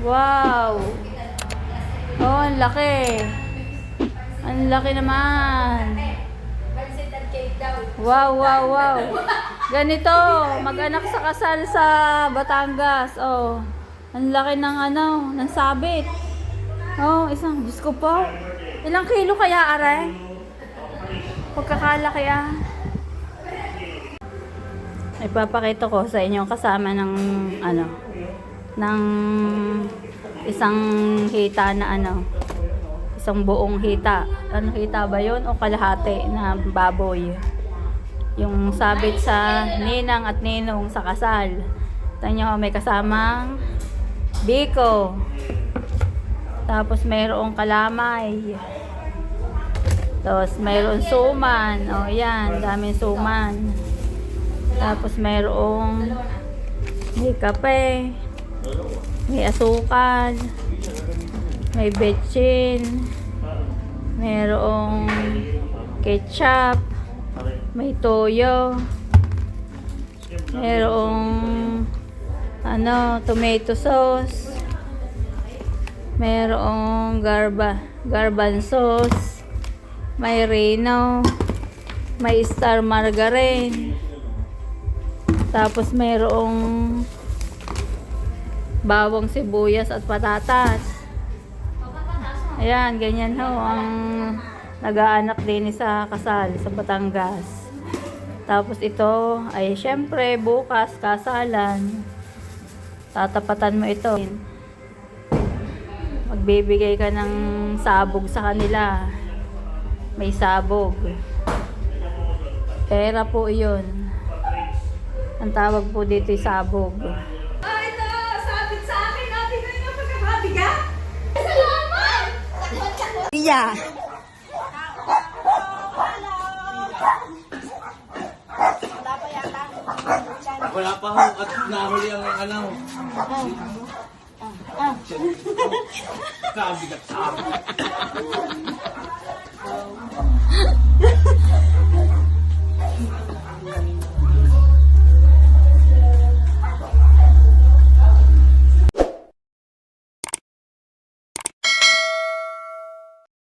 Wow! Oh, ang laki. Ang laki naman. Wow, wow, wow. Ganito, mag-anak sa kasal sa Batangas. Oh, ang laki ng ng sabit. Oh, Diyos ko po. Ilang kilo kaya, aray? Pagkakalaki ah. Ipapakita ko sa inyo kasama ng ng isang hita na isang buong hita. Ano hita ba yun? O kalahati na baboy. Yung sabit sa ninang at ninong sa kasal. Tignan nyo, may kasamang biko. Tapos mayroong kalamay. Tapos mayroong suman. O yan, daming suman. Tapos may kape, may asukal, may betchin, mayroong ketchup, may toyo, mayroong tomato sauce, mayroong garban sauce, may Reno, may star margarine. Tapos mayroong bawang sibuyas at patatas. Ayan, ganyan ho ang nag-aanak din sa kasal sa Batangas. Tapos ito ay syempre bukas kasalan. Tatapatan mo ito. Magbibigay ka ng sabog sa kanila. May sabog. Pera po iyon. Ang tawag po dito ay sabog. Ito! Sabit sa akin! Pinoy na pagkakabigat! Salamat! Iya. Wala pa ho at nahuli ang Kabigat sa akin.